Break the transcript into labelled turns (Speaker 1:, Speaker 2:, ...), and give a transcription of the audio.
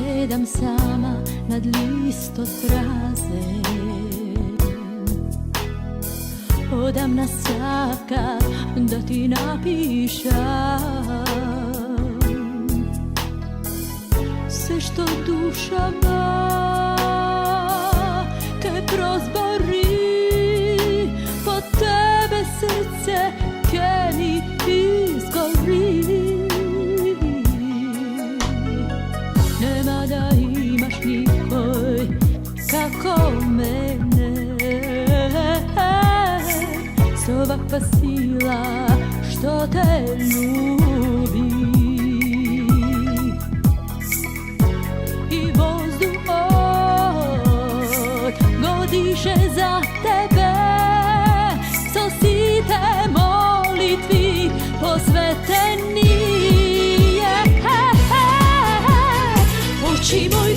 Speaker 1: sedam sama nad listostraze. Odam na saka da ti napišam sve što duša ma te prozbori, po tebe srce keni izgori. Nema da imaš nikoj kako mene, s ovakva sila što te ljubi. I vozduh diše za tebe, so site molitvi posveteni. Oči moje